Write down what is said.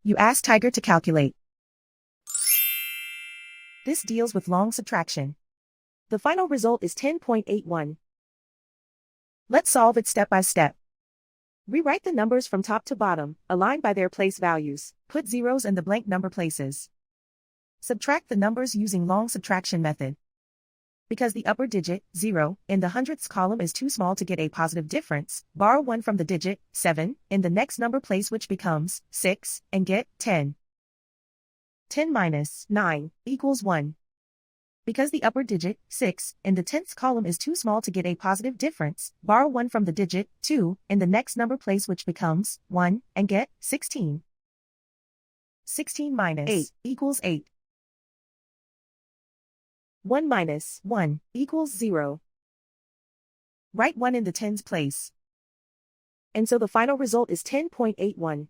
You ask Tiger to calculate. This deals with long subtraction. The final result is 10.81. Let's solve it step by step. Rewrite the numbers from top to bottom, aligned by their place values. Put zeros in the blank number places. Subtract the numbers using long subtraction method. Because the upper digit, 0, in the hundredths column is too small to get a positive difference, borrow 1 from the digit, 7, in the next number place which becomes 6, and get 10. 10 minus 9 equals 1. Because the upper digit, 6, in the tenths column is too small to get a positive difference, borrow 1 from the digit, 2, in the next number place which becomes 1, and get 16. 16 minus 8 equals 8. 1 minus 1 equals 0. Write 1 in the tens place. And so the final result is 10.81.